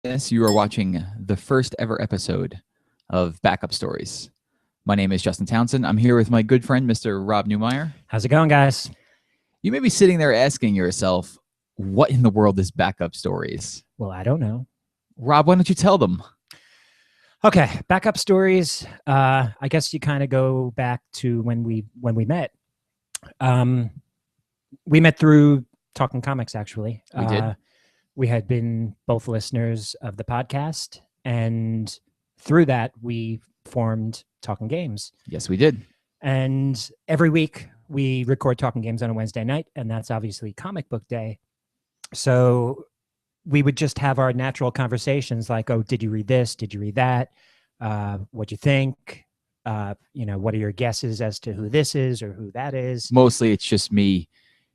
Yes, you are watching the first ever episode of Backup Stories. My name is Justin Townson. I'm here with my good friend, Mr. Rob Neumeyer. How's it going, guys? You may be sitting there asking yourself, what in the world is Backup Stories? Well, I don't know. Rob, why don't you tell them? Okay, backup stories. I guess you kind of go back to when we met. We met through Talking Comics, actually. We did. We had been both listeners of the podcast, and through that, we formed Talking Games. Yes, we did. And every week, we record Talking Games on a Wednesday night, and that's obviously Comic Book Day. So we would just have our natural conversations like, oh, did you read this? Did you read that? What'd you think? What are your guesses as to who this is or who that is? Mostly it's just me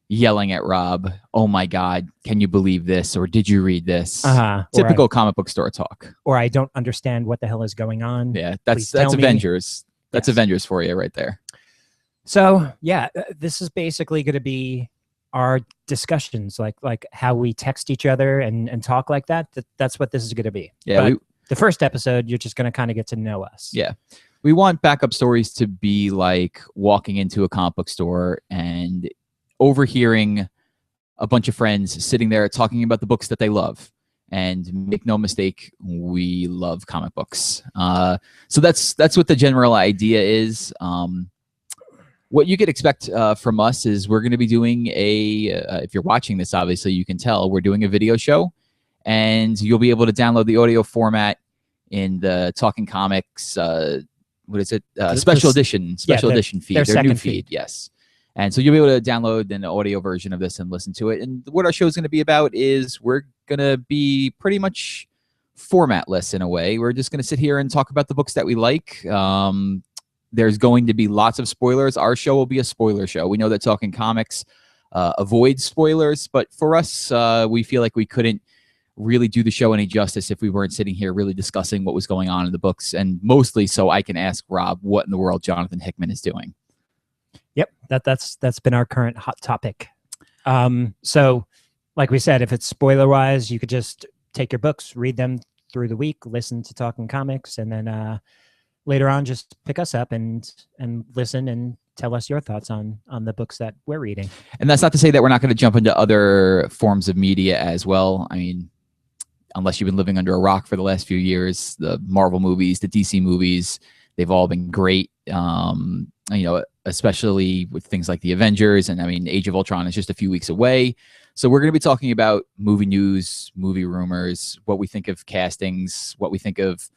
yelling at Rob, oh my God, can you believe this? Or did you read this? Typical comic book store talk. Or I don't understand what the hell is going on. Yeah, that's Avengers. That's yes. Avengers for you right there. So yeah, this is basically going to be our discussions, like how we text each other and talk like that. That's what this is going to be. Yeah. The first episode, you're just going to kind of get to know us. Yeah. We want Backup Stories to be like walking into a comic book store and overhearing a bunch of friends sitting there talking about the books that they love. And make no mistake, we love comic books. So that's what the general idea is. What you could expect from us is we're going to be doing if you're watching this, obviously you can tell, we're doing a video show. And you'll be able to download the audio format in the Talking Comics, what is it? Special edition feed, their new feed, yes. And so you'll be able to download an audio version of this and listen to it. And what our show is going to be about is we're going to be pretty much formatless in a way. We're just going to sit here and talk about the books that we like. There's going to be lots of spoilers. Our show will be a spoiler show. We know that Talking Comics avoids spoilers, but for us, we feel like we couldn't really do the show any justice if we weren't sitting here really discussing what was going on in the books, and mostly so I can ask Rob what in the world Jonathan Hickman is doing. Yep, that's been our current hot topic. So like we said, if it's spoiler wise, you could just take your books, read them through the week, listen to Talking Comics, and then later on just pick us up and listen and tell us your thoughts on the books that we're reading. And that's not to say that we're not going to jump into other forms of media as well. I mean, unless you've been living under a rock for the last few years, the Marvel movies, the DC movies, they've all been great. Especially with things like the Avengers, and I mean, Age of Ultron is just a few weeks away. So we're going to be talking about movie news, movie rumors, what we think of castings, what we think of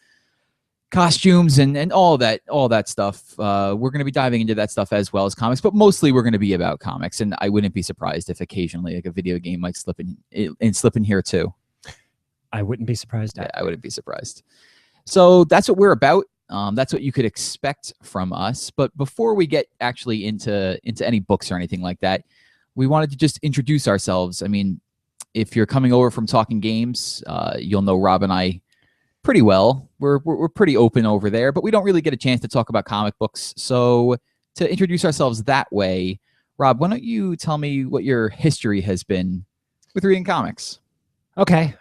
costumes, and all that stuff. We're going to be diving into that stuff as well as comics, but mostly we're going to be about comics. And I wouldn't be surprised if occasionally like a video game might slip in here too. I wouldn't be surprised. I wouldn't be surprised. So that's what we're about. That's what you could expect from us. But before we get actually into any books or anything like that, we wanted to just introduce ourselves. I mean, if you're coming over from Talking Games, you'll know Rob and I pretty well. We're pretty open over there, but we don't really get a chance to talk about comic books. So to introduce ourselves that way, Rob, why don't you tell me what your history has been with reading comics? Okay.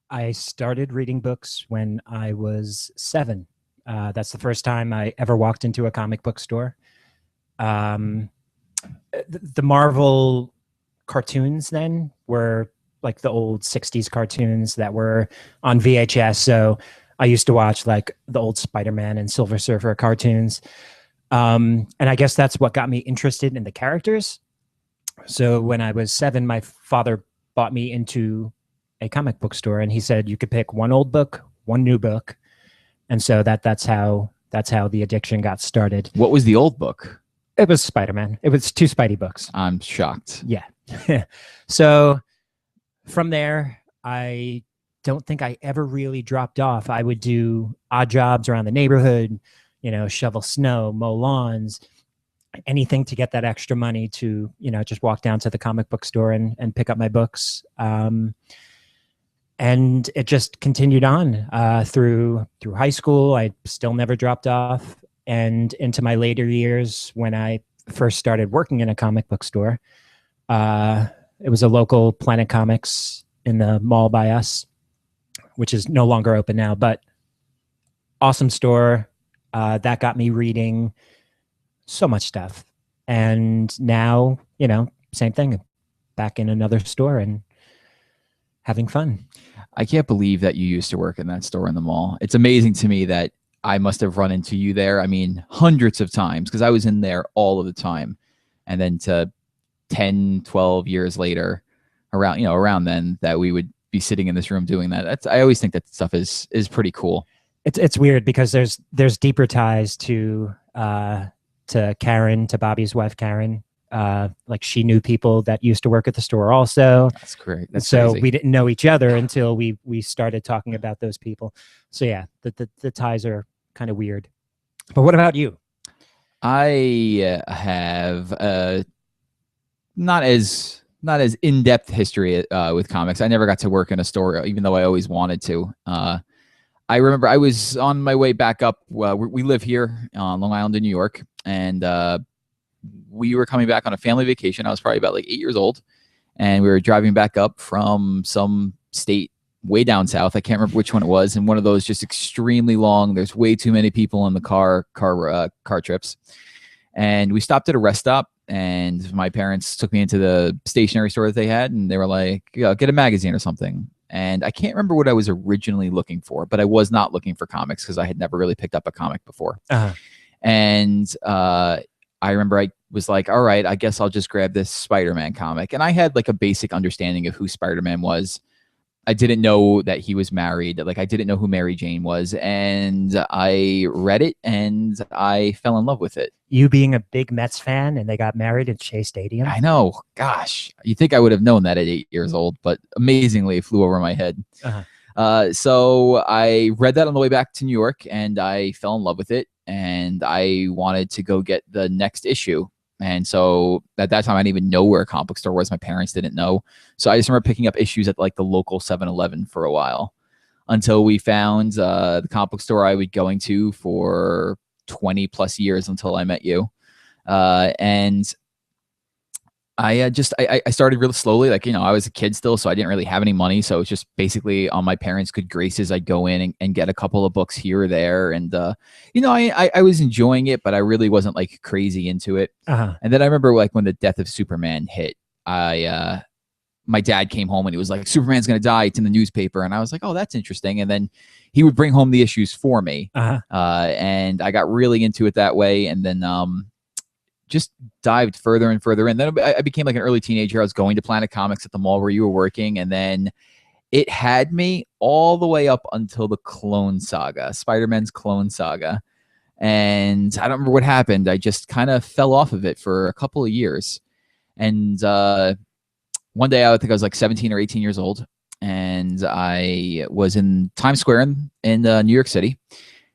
I started reading books when I was 7. That's the first time I ever walked into a comic book store. The Marvel cartoons then were like the old 60s cartoons that were on VHS. So I used to watch like the old Spider-Man and Silver Surfer cartoons. And I guess that's what got me interested in the characters. So when I was 7, my father bought me into a comic book store, and he said you could pick one old book, one new book, and so that's how the addiction got started. What was the old book? It was Spider-Man. It was 2 Spidey books. I'm shocked. Yeah. So from there, I don't think I ever really dropped off. I would do odd jobs around the neighborhood, shovel snow, mow lawns, anything to get that extra money to just walk down to the comic book store and pick up my books. And it just continued on through high school. I still never dropped off. And into my later years, when I first started working in a comic book store, it was a local Planet Comics in the mall by us. which is no longer open now, but awesome store. That got me reading so much stuff. And now, same thing, back in another store and having fun. I can't believe that you used to work in that store in the mall. It's amazing to me that I must have run into you there. I mean, hundreds of times, because I was in there all of the time. And then to 10, 12 years later, around then, that we would be sitting in this room doing that. I always think that stuff is pretty cool. It's weird because there's deeper ties to Karen, to Bobby's wife, Karen. Like she knew people that used to work at the store also. That's great. That's so crazy. We didn't know each other until we started talking about those people. So yeah, the ties are kind of weird. But what about you? I have not as in-depth history with comics. I never got to work in a store, even though I always wanted to. I remember I was on my way back up. We live here on Long Island in New York, and we were coming back on a family vacation. I was probably about like 8 years old, and we were driving back up from some state way down south. I can't remember which one it was, and one of those just extremely long. There's way too many people in the car trips, and we stopped at a rest stop. And my parents took me into the stationery store that they had, and they were like, "Get a magazine or something." And I can't remember what I was originally looking for, but I was not looking for comics because I had never really picked up a comic before. And I remember I was like, all right, I guess I'll just grab this Spider-Man comic. And I had like a basic understanding of who Spider-Man was. I didn't know that he was married. Like I didn't know who Mary Jane was. And I read it and I fell in love with it. You being a big Mets fan and they got married at Shea Stadium. I know. Gosh, you think I would have known that at 8 years old, but amazingly it flew over my head. So I read that on the way back to New York and I fell in love with it. And I wanted to go get the next issue. And so at that time, I didn't even know where a comic book store was. My parents didn't know. So I just remember picking up issues at like the local 7-Eleven for a while until we found the comic book store I was going to for 20 plus years until I met you. And I started really slowly. Like, I was a kid still, so I didn't really have any money. So it's just basically on my parents' good graces. I'd go in and get a couple of books here or there. And, I was enjoying it, but I really wasn't like crazy into it. And then I remember like when the death of Superman hit, my dad came home and he was like, Superman's going to die. It's in the newspaper. And I was like, oh, that's interesting. And then he would bring home the issues for me. And I got really into it that way. And then, just dived further and further in. Then I became like an early teenager. I was going to Planet Comics at the mall where you were working. And then it had me all the way up until the Clone Saga, Spider-Man's Clone Saga. And I don't remember what happened. I just kind of fell off of it for a couple of years. And one day I think I was like 17 or 18 years old. And I was in Times Square in New York City.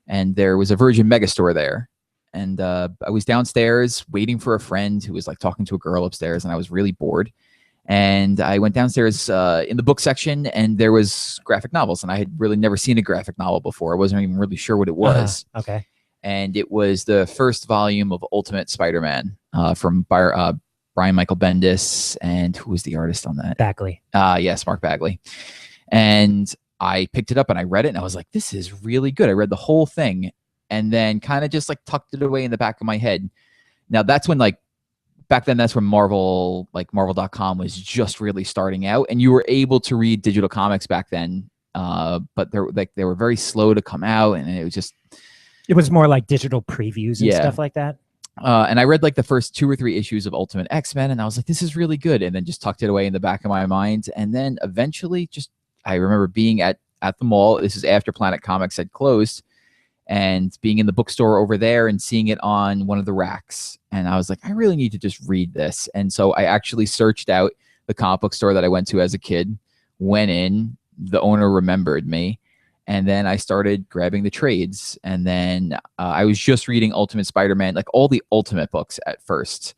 And there was a Virgin Megastore there. And I was downstairs waiting for a friend who was like talking to a girl upstairs, and I was really bored. And I went downstairs in the book section, and there was graphic novels, and I had really never seen a graphic novel before. I wasn't even really sure what it was. Okay. And it was the first volume of Ultimate Spider-Man from Brian Michael Bendis, and who was the artist on that? Bagley. Yes, Mark Bagley. And I picked it up and I read it, and I was like, this is really good. I read the whole thing. And then kind of just like tucked it away in the back of my head. Now that's when back then that's when Marvel, like Marvel.com was just really starting out, and you were able to read digital comics back then. But they were very slow to come out, and it was more like digital previews and stuff like that. And I read like the first 2 or 3 issues of Ultimate X-Men, and I was like, this is really good. And then just tucked it away in the back of my mind. And then eventually I remember being at the mall. This is after Planet Comics had closed. And being in the bookstore over there and seeing it on one of the racks. And I was like, I really need to just read this. And so I actually searched out the comic book store that I went to as a kid, went in, the owner remembered me. And then I started grabbing the trades. And then I was just reading Ultimate Spider-Man, like all the Ultimate books at first.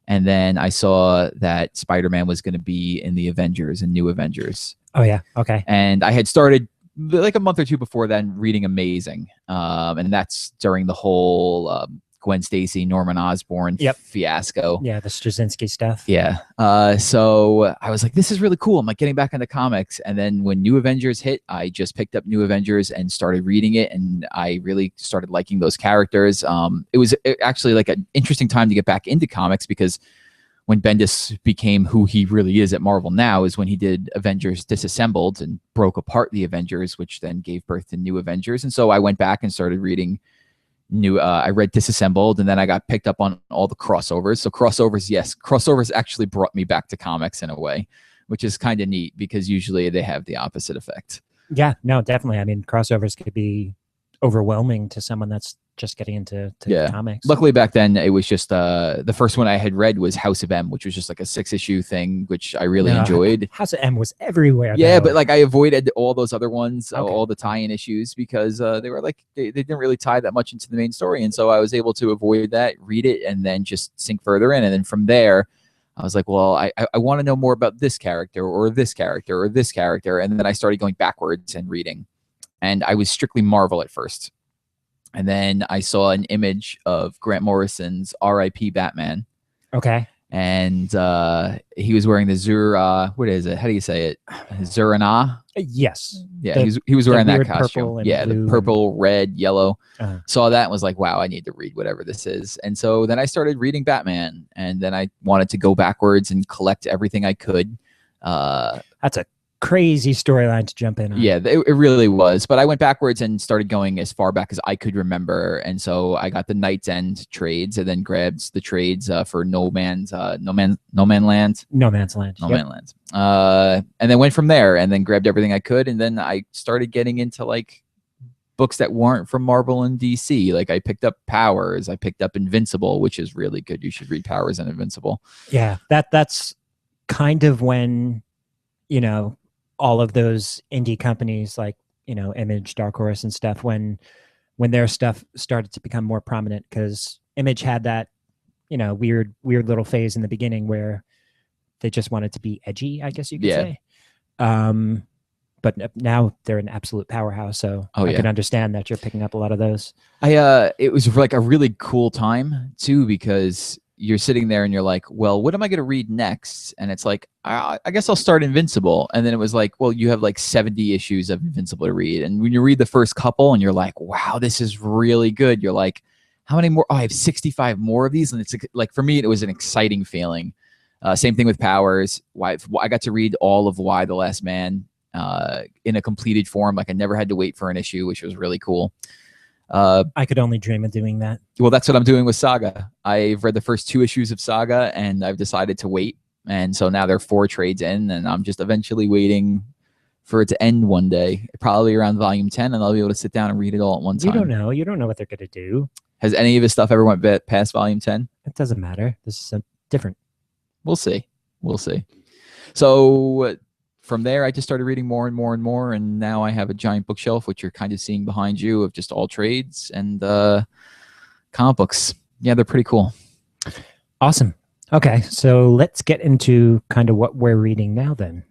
And then I saw that Spider-Man was going to be in the Avengers and New Avengers. Oh, yeah. Okay. And I had started like a month or two before then reading Amazing. And that's during the whole Gwen Stacy, Norman Osborn fiasco. Yeah, the Straczynski stuff. Yeah. So I was like, this is really cool. I'm like getting back into comics. And then when New Avengers hit, I just picked up New Avengers and started reading it. And I really started liking those characters. It was actually like an interesting time to get back into comics, because when Bendis became who he really is at Marvel now is when he did Avengers Disassembled and broke apart the Avengers, which then gave birth to New Avengers. And so I went back and started reading I read Disassembled, and then I got picked up on all the crossovers. So crossovers actually brought me back to comics in a way, which is kind of neat, because usually they have the opposite effect. Yeah, no, definitely. I mean, crossovers could be overwhelming to someone that's just getting into comics. Luckily back then it was just the first one I had read was House of M, which was just like a 6-issue thing, which I really enjoyed. House of M was everywhere. Yeah, though. But like I avoided all those other ones, all the tie-in issues, because they were like they didn't really tie that much into the main story, and so I was able to avoid that, read it, and then just sink further in. And then from there I was like, well, I want to know more about this character or this character or this character, and then I started going backwards and reading. And I was strictly Marvel at first. And then I saw an image of Grant Morrison's R.I.P. Batman. Okay. And he was wearing the what is it? How do you say it? Zurana? Yes. Yeah, he was wearing that costume. Yeah, the purple, red, yellow. Saw that and was like, wow, I need to read whatever this is. And so then I started reading Batman. And then I wanted to go backwards and collect everything I could. That's a crazy storyline to jump in on. Yeah, it really was. But I went backwards and started going as far back as I could remember. And so I got the Night's End trades, and then grabbed the trades for No Man's Land. And then went from there, and then grabbed everything I could. And then I started getting into like books that weren't from Marvel and DC. Like I picked up Powers, I picked up Invincible, which is really good. You should read Powers and Invincible. Yeah, that's kind of when, all of those indie companies like, Image, Dark Horse and stuff, when their stuff started to become more prominent, because Image had that, weird little phase in the beginning where they just wanted to be edgy, I guess you could say. But now they're an absolute powerhouse. So I can understand that you're picking up a lot of those. It was like a really cool time too, because you're sitting there and you're like, well, what am I going to read next? And it's like, I guess I'll start Invincible. And then it was like, well, you have like 70 issues of Invincible to read. And when you read the first couple and you're like, wow, this is really good. You're like, how many more? Oh, I have 65 more of these. And it's like, for me, it was an exciting feeling. Same thing with Powers. I got to read all of Y the Last Man in a completed form. Like I never had to wait for an issue, which was really cool. I could only dream of doing that. Well, that's what I'm doing with Saga. I've read the first 2 issues of Saga, and I've decided to wait. And so now there are 4 trades in, and I'm just eventually waiting for it to end one day, probably around volume 10, and I'll be able to sit down and read it all at one time. You don't know what they're going to do. Has any of his stuff ever went past volume 10? It doesn't matter. This is different. We'll see. So from there, I just started reading more and more and more, and now I have a giant bookshelf, which you're kind of seeing behind you, of just all trades and comic books. Yeah, they're pretty cool. Awesome. Okay, so let's get into kind of what we're reading now then.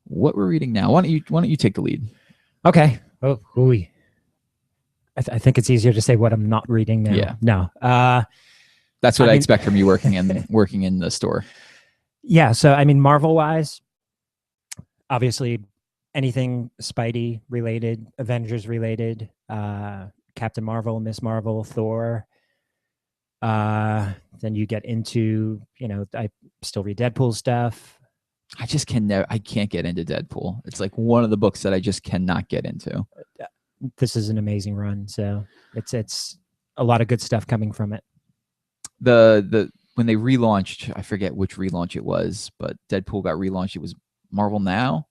What we're reading now. Why don't you take the lead? Okay. Oh, hooey. I think it's easier to say what I'm not reading now. Yeah. No. That's what I expect from you working in the store. Yeah. So I mean, Marvel wise, obviously anything Spidey related, Avengers related, Captain Marvel, Miss Marvel, Thor. Then you get into, I still read Deadpool stuff. I can't get into Deadpool. It's like one of the books that I just cannot get into. This is an amazing run. So it's a lot of good stuff coming from it. When they relaunched, I forget which relaunch it was, but Deadpool got relaunched. It was Marvel Now.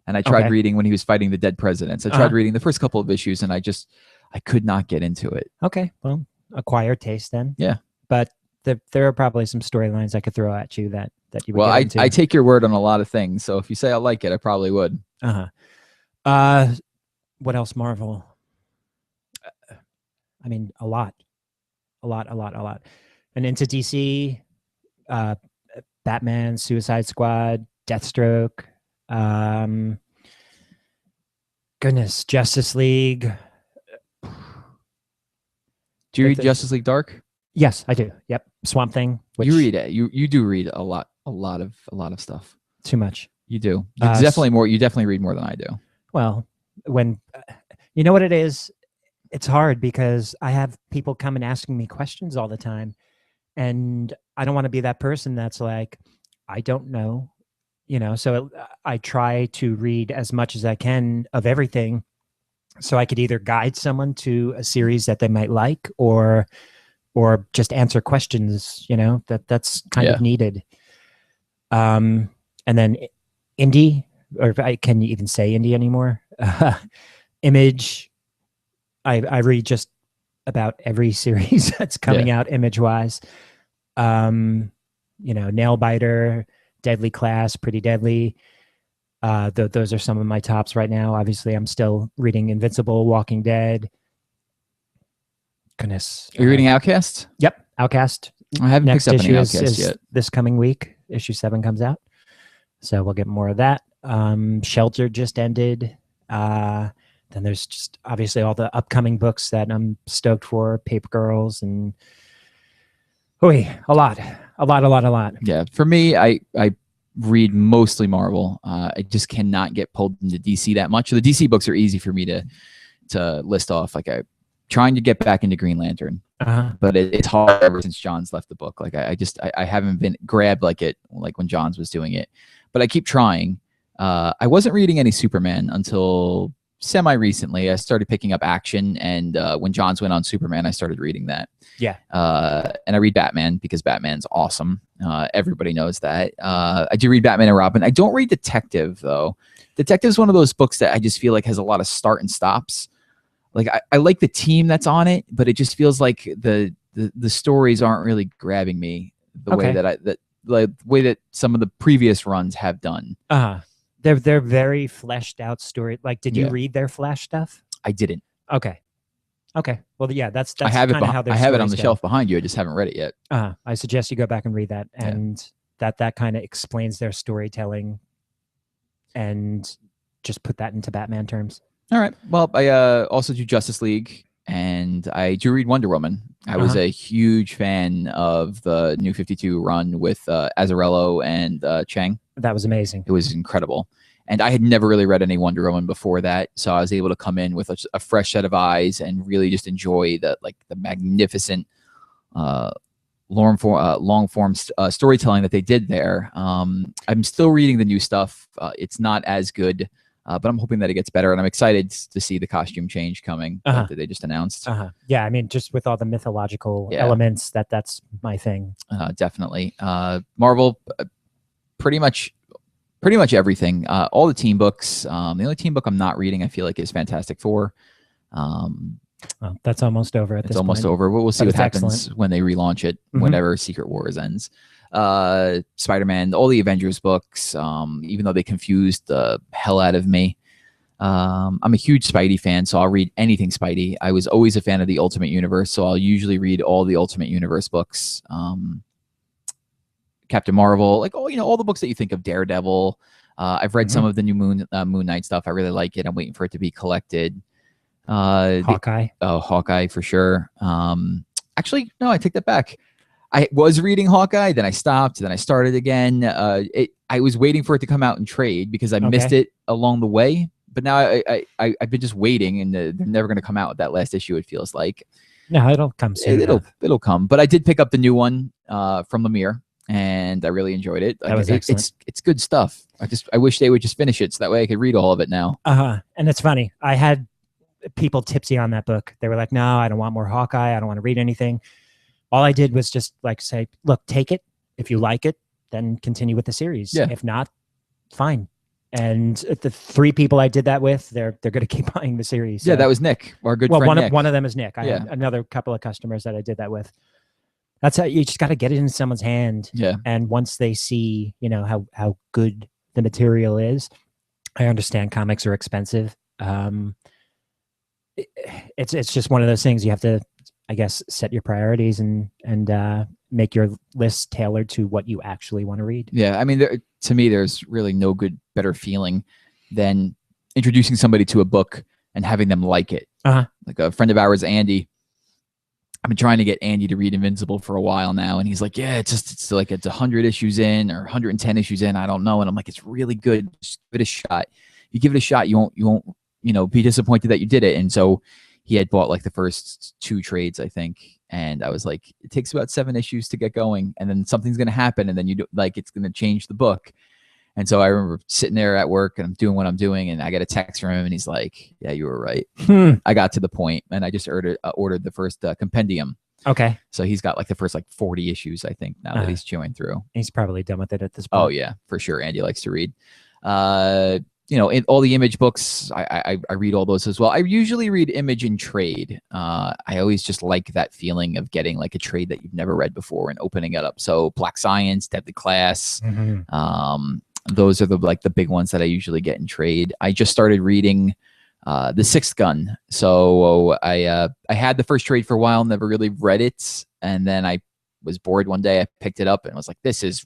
And I tried reading when he was fighting the dead presidents. I tried reading the first couple of issues, and I could not get into it. Okay. Well, acquired taste then. Yeah. But there are probably some storylines I could throw at you that you would get into. I take your word on a lot of things. So if you say I like it, I probably would. What else, Marvel? I mean, a lot. And into DC, Batman, Suicide Squad, Deathstroke, Justice League. Do you read Justice League Dark? Yes, I do. Yep. Swamp Thing. Which, You read it. You do read a lot of stuff. Too much. You do. You definitely more. You definitely read more than I do. Well, when you know what it is, it's hard because I have people come and asking me questions all the time, and I don't want to be that person that's like, I don't know, So I try to read as much as I can of everything, so I could either guide someone to a series that they might like, or just answer questions, that's kind of needed. And then indie, or can you even say indie anymore? Image. I read just about every series that's coming out image wise. Nailbiter, Deadly Class, Pretty Deadly. Those are some of my tops right now. Obviously, I'm still reading Invincible, Walking Dead. Goodness. Are you reading Outcast? Yep, Outcast. I haven't Next picked up any issue Outcast is yet. this coming week. Issue 7 comes out, so we'll get more of that. Shelter just ended. Then there's just obviously all the upcoming books that I'm stoked for. Paper Girls and a lot. Yeah, for me, I read mostly Marvel. I just cannot get pulled into DC that much. The DC books are easy for me to list off. Like I'm trying to get back into Green Lantern, but it's hard ever since Johns left the book. Like I haven't been grabbed like when Johns was doing it, but I keep trying. I wasn't reading any Superman until semi-recently. I started picking up Action, and when Johns went on Superman, I started reading that. Yeah. And I read Batman because Batman's awesome. Everybody knows that. I do read Batman and Robin. I don't read Detective, though. Detective's one of those books that I just feel like has a lot of start and stops. Like I like the team that's on it, but it just feels like the stories aren't really grabbing me the way that some of the previous runs have done. They're very fleshed out story. Like, did you read their Flash stuff? I didn't. Okay. Well, yeah, that's I have kind of how I have it on the shelf behind you. I just haven't read it yet. I suggest you go back and read that, and that kind of explains their storytelling, and just put that into Batman terms. All right. Well, I also do Justice League, and I do read Wonder Woman. I was a huge fan of the New 52 run with Azzarello and Chang. That was amazing. It was incredible. And I had never really read any Wonder Woman before that, so I was able to come in with a fresh set of eyes and really just enjoy the magnificent long form storytelling that they did there. I'm still reading the new stuff. It's not as good, but I'm hoping that it gets better, and I'm excited to see the costume change coming that they just announced. Yeah, I mean, just with all the mythological elements, that's my thing. Definitely. Marvel, pretty much everything. All the team books. The only team book I'm not reading, I feel like, is Fantastic Four. Well, that's almost over at this point. It's almost over. We'll see what happens when they relaunch it, whenever Secret Wars ends. Spider-Man, all the Avengers books, even though they confused the hell out of me. I'm a huge Spidey fan, so I'll read anything Spidey. I was always a fan of the Ultimate Universe, so I'll usually read all the Ultimate Universe books. Captain Marvel, like all the books that you think of. Daredevil. I've read some of the new Moon Knight stuff. I really like it. I'm waiting for it to be collected. Hawkeye. Hawkeye for sure. Actually, no, I take that back. I was reading Hawkeye, then I stopped, then I started again. I was waiting for it to come out in trade because I missed it along the way. But now I've been just waiting, and they're never going to come out with that last issue. It feels like. No, it'll come soon. It'll come. But I did pick up the new one from Lemire, and I really enjoyed it. That was excellent. It's good stuff. I wish they would just finish it so that way I could read all of it now. And it's funny. I had people tipsy on that book. They were like, "No, I don't want more Hawkeye. I don't want to read anything." All I did was just say, "Look, take it. If you like it, then continue with the series. Yeah. If not, fine." And the 3 people I did that with, they're going to keep buying the series. So. Yeah, that was Nick, our good friend Nick. One of them is Nick. I had another couple of customers that I did that with. That's how you just got to get it in someone's hand. Yeah. And once they see, how good the material is, I understand comics are expensive. It's just one of those things you have to, I guess, set your priorities and make your list tailored to what you actually want to read. Yeah, I mean, to me, there's really no better feeling than introducing somebody to a book and having them like it. Like a friend of ours, Andy, I've been trying to get Andy to read Invincible for a while now, and he's like, yeah, it's like it's 100 issues in or 110 issues in. I don't know. And I'm like, it's really good. Just give it a shot. You give it a shot, you won't be disappointed that you did it. And so he had bought like the first 2 trades, I think. And I was like, it takes about 7 issues to get going, and then something's going to happen, and then it's going to change the book. And so I remember sitting there at work, and I'm doing what I'm doing, and I get a text from him, and he's like, yeah, you were right. I got to the point, and I just ordered the first compendium. Okay. So he's got like the first like 40 issues, I think, now that he's chewing through. He's probably done with it at this point. Oh, yeah, for sure. Andy likes to read. In all the Image books, I read all those as well. I usually read Image and trade. I always just like that feeling of getting like a trade that you've never read before and opening it up. So Black Science, Deadly Class, those are the big ones that I usually get in trade. I just started reading The Sixth Gun. So I had the first trade for a while, never really read it, and then I was bored one day. I picked it up and was like, this is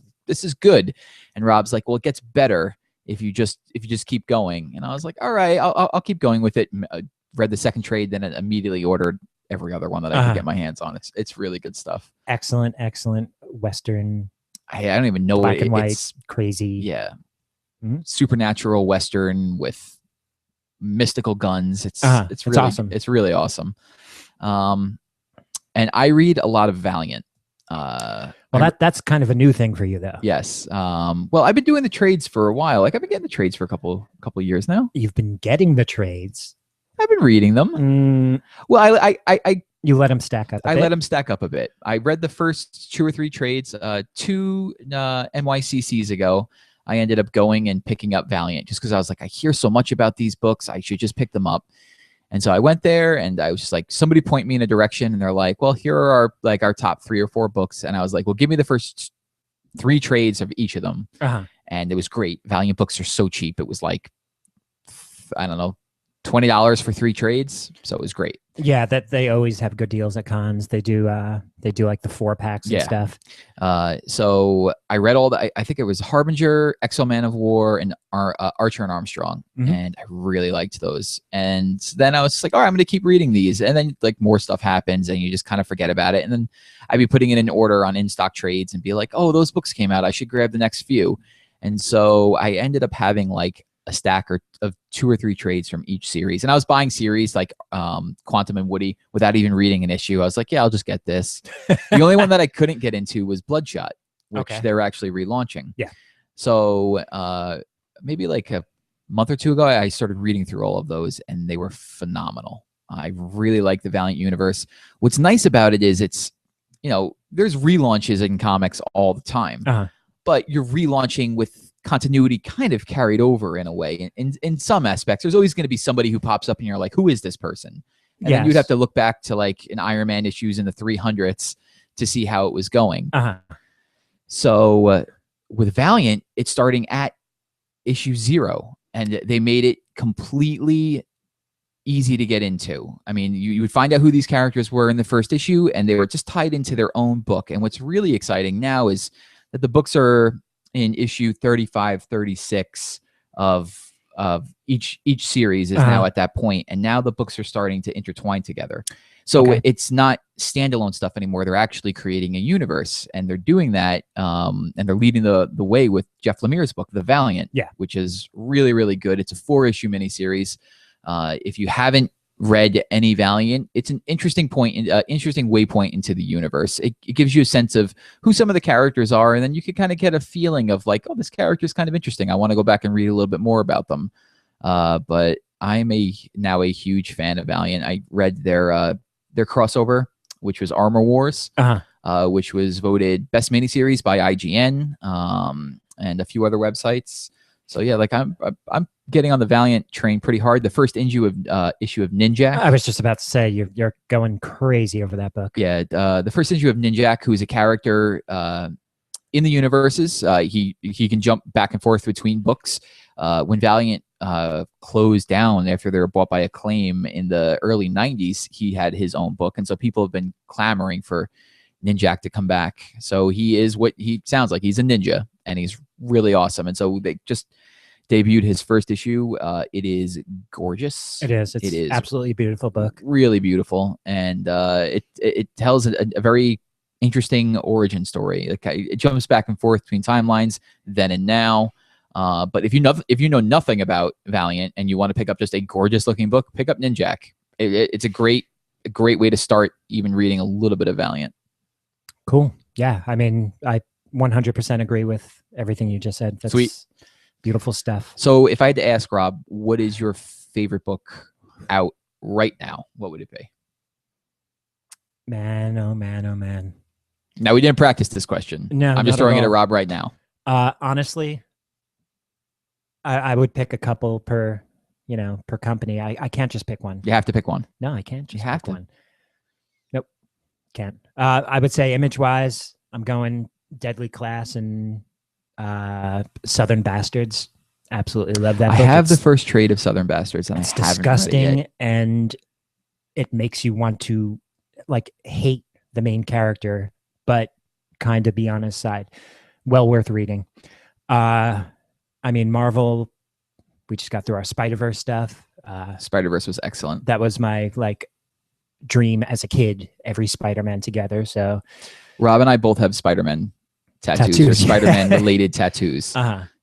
good. And Rob's like, well, it gets better if you just keep going. And I was like, all right, I'll keep going with it. Read the second trade, then immediately ordered every other one that I could get my hands on. It's really good stuff. Excellent Western. I don't even know black and white, it's crazy. Yeah. Supernatural Western with mystical guns. It's really awesome. It's really awesome. And I read a lot of Valiant. That's kind of a new thing for you, though. Yes. Well, I've been doing the trades for a while. Like I've been getting the trades for a couple of years now. You've been getting the trades. I've been reading them. Well, I you let them stack up. Let them stack up a bit. I read the first 2 or 3 trades 2 NYCCs ago. I ended up going and picking up Valiant just because I was like, I hear so much about these books. I should just pick them up. And so I went there, and I was just like, somebody point me in a direction, and they're like, well, here are our top 3 or 4 books. And I was like, well, give me the first 3 trades of each of them. And it was great. Valiant books are so cheap. It was like, I don't know, $20 for 3 trades. So it was great. Yeah, that they always have good deals at cons. They do like the 4-packs and stuff. So I read all the, I think it was Harbinger, Exo Man of War, and Archer and Armstrong. And I really liked those. And then I was just like, all right, I'm going to keep reading these. And then like more stuff happens, and you just kind of forget about it. And then I'd be putting it in order on in-stock trades and be like, oh, those books came out. I should grab the next few. And so I ended up having like a stack of 2 or 3 trades from each series. And I was buying series like Quantum and Woody without even reading an issue. I was like, yeah, I'll just get this. The only one that I couldn't get into was Bloodshot, which they're actually relaunching. Yeah. So maybe like a month or 2 ago, I started reading through all of those, and they were phenomenal. I really like the Valiant universe. What's nice about it is it's, there's relaunches in comics all the time, but you're relaunching with continuity kind of carried over in a way. In some aspects, there's always going to be somebody who pops up and you're like, who is this person? And then you'd have to look back to like an Iron Man issues in the 300s to see how it was going. So with Valiant, it's starting at issue 0, and they made it completely easy to get into. I mean, you would find out who these characters were in the first issue, and they were just tied into their own book. And what's really exciting now is that the books are in issue 35, 36 of each series is now at that point, and now the books are starting to intertwine together. So it's not standalone stuff anymore. They're actually creating a universe, and they're doing that, and they're leading the way with Jeff Lemire's book, The Valiant, which is really, really good. It's a 4-issue miniseries. If you haven't read any Valiant, it's an interesting waypoint into the universe. It gives you a sense of who some of the characters are, and then you can kind of get a feeling of like, oh, this character is kind of interesting. I want to go back and read a little bit more about them. But I'm now a huge fan of Valiant. I read their crossover, which was Armor Wars, which was voted best miniseries by IGN, and a few other websites. So yeah, like I'm getting on the Valiant train pretty hard. The first issue of Ninjak. I was just about to say you're going crazy over that book. Yeah, the first issue of Ninjak, who is a character in the universes. He can jump back and forth between books. When Valiant closed down after they were bought by Acclaim in the early 90s, he had his own book, and so people have been clamoring for Ninjak to come back. So he is what he sounds like. He's a ninja, and he's really awesome. And so they just debuted his first issue. It is gorgeous. It is. It's absolutely beautiful book. Really beautiful, and it tells a very interesting origin story. Like it jumps back and forth between timelines, then and now. But if you know nothing about Valiant and you want to pick up just a gorgeous looking book, pick up Ninjak. It's a great way to start even reading a little bit of Valiant. Cool. Yeah, I mean, I 100% agree with everything you just said. That's sweet. Beautiful stuff. So if I had to ask Rob, what is your favorite book out right now? What would it be? Man, oh man, oh man. Now, we didn't practice this question. No, I'm just throwing it at Rob right now. Honestly, I would pick a couple per company. I can't just pick one. You have to pick one. No, I can't just pick one. Nope, can't. I would say image-wise, I'm going Deadly Class and Southern Bastards. Absolutely love that book. I have the first trade of Southern Bastards, and it's I haven't disgusting, read it yet. and it makes you want to hate the main character, but kind of be on his side. Well worth reading. I mean, Marvel, we just got through our Spider-Verse stuff. Spider-Verse was excellent. That was my dream as a kid, every Spider-Man together. So Rob and I both have Spider-Man tattoos or Spider-Man related tattoos.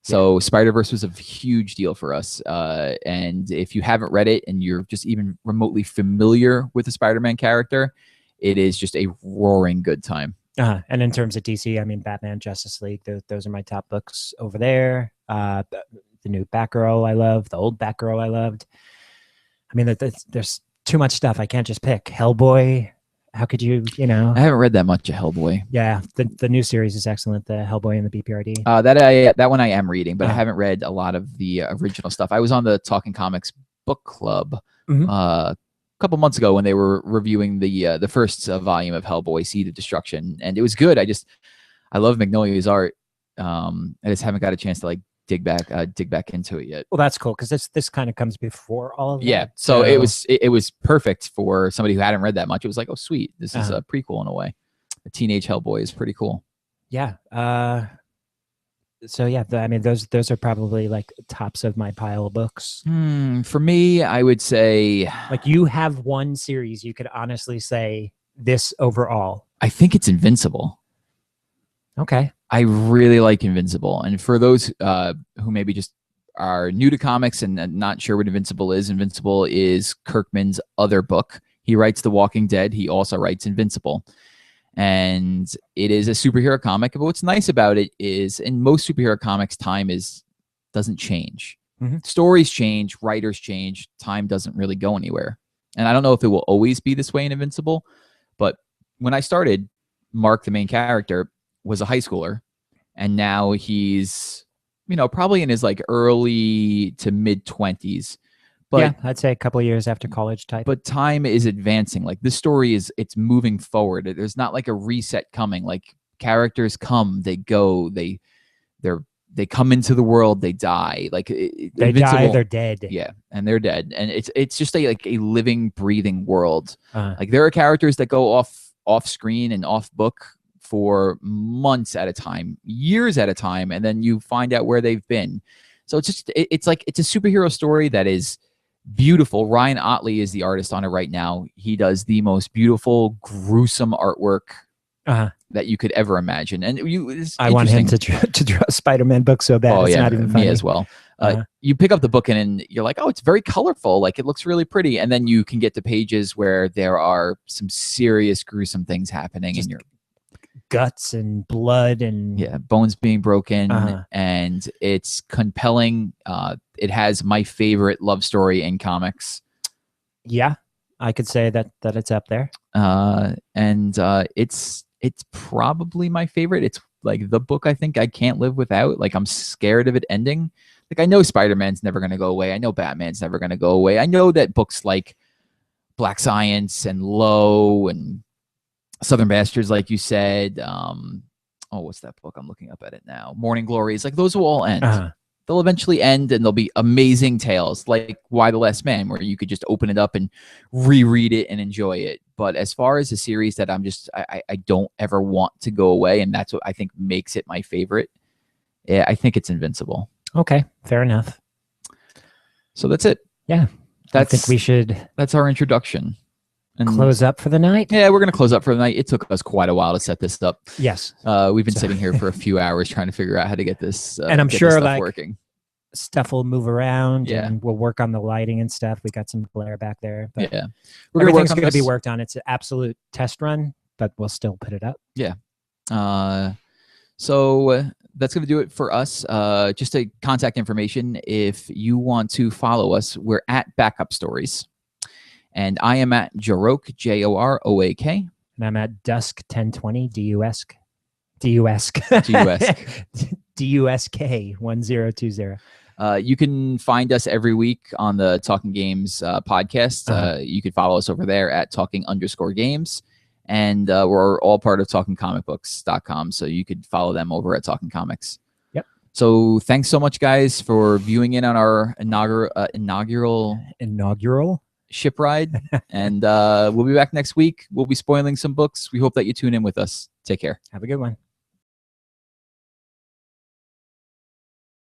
So Spider-Verse was a huge deal for us. And if you haven't read it and you're just even remotely familiar with the Spider-Man character, it is just a roaring good time. And in terms of DC, I mean, Batman, Justice League, those are my top books over there. The new Batgirl I love, the old Batgirl I loved. I mean, there's too much stuff. I can't just pick. Hellboy, how could you, I haven't read that much of Hellboy. Yeah, the new series is excellent, the Hellboy and the BPRD. That one I am reading, but I haven't read a lot of the original stuff. I was on the Talking Comics book club a couple months ago when they were reviewing the first volume of Hellboy, Seed of Destruction, and it was good. I love Magnolia's art. I just haven't got a chance to dig back into it yet. Well, that's cool because this kind of comes before all of that. Yeah, so it was perfect for somebody who hadn't read that much. It was like, oh, sweet, this is a prequel in a way. A teenage Hellboy is pretty cool. Yeah. So yeah, I mean, those are probably tops of my pile of books. For me, I would say you have one series you could honestly say this overall. I think it's Invincible. Okay. I really like Invincible. And for those who maybe just are new to comics and not sure what Invincible is Kirkman's other book. He writes The Walking Dead. He also writes Invincible. And it is a superhero comic. But what's nice about it is in most superhero comics, time doesn't change. Stories change, writers change, time doesn't really go anywhere. And I don't know if it will always be this way in Invincible, but when I started, Mark, the main character, was a high schooler, and now he's probably in his early to mid 20s. But yeah, I'd say a couple of years after college type. But time is advancing. This story it's moving forward. There's not a reset coming. Characters come, they go, they come into the world, they die. They die, they're dead. Yeah, and they're dead, and it's just a living, breathing world. There are characters that go off screen and off book for months at a time, years at a time, and then you find out where they've been. So it's a superhero story that is beautiful. Ryan Otley is the artist on it right now. He does the most beautiful, gruesome artwork that you could ever imagine. And I want him to draw a Spider-Man book so bad. It's not even funny. Me as well. You pick up the book and you're like, oh, it's very colorful. It looks really pretty. And then you can get to pages where there are some serious, gruesome things happening, and you're guts and blood and bones being broken, and it's compelling. It has my favorite love story in comics. Yeah, I could say that it's up there. And it's probably my favorite. It's the book I think I can't live without. I'm scared of it ending. I know Spider-Man's never going to go away. I know Batman's never going to go away. I know that books like Black Science and Low and Southern Bastards, like you said. What's that book? I'm looking up at it now. Morning Glories. Those will all end. They'll eventually end, and they'll be amazing tales, like Why the Last Man, where you could just open it up and reread it and enjoy it. But as far as a series that I don't ever want to go away, and that's what I think makes it my favorite, I think it's Invincible. Okay, fair enough. So that's it. Yeah. I think we should that's our introduction. And close up for the night. Yeah, we're going to close up for the night. It took us quite a while to set this up. Yes. We've been sitting here for a few hours trying to figure out how to get this and I'm sure like working. Stuff will move around and we'll work on the lighting and stuff. We got some glare back there. But yeah. Everything's going to be worked on. It's an absolute test run, but we'll still put it up. Yeah. So that's going to do it for us. Just a contact information. If you want to follow us, we're at Backup Stories. And I am at Joroak, Joroak. And I'm at Dusk 1020, Dusk. Dusk 1020. You can find us every week on the Talking Games podcast. You can follow us over there at talking_games. And we're all part of talkingcomicbooks.com. So you could follow them over at Talking Comics. Yep. So thanks so much, guys, for viewing in on our inaugural ship ride. And we'll be back next week. We'll be spoiling some books. We hope that you tune in with us. Take care. Have a good one.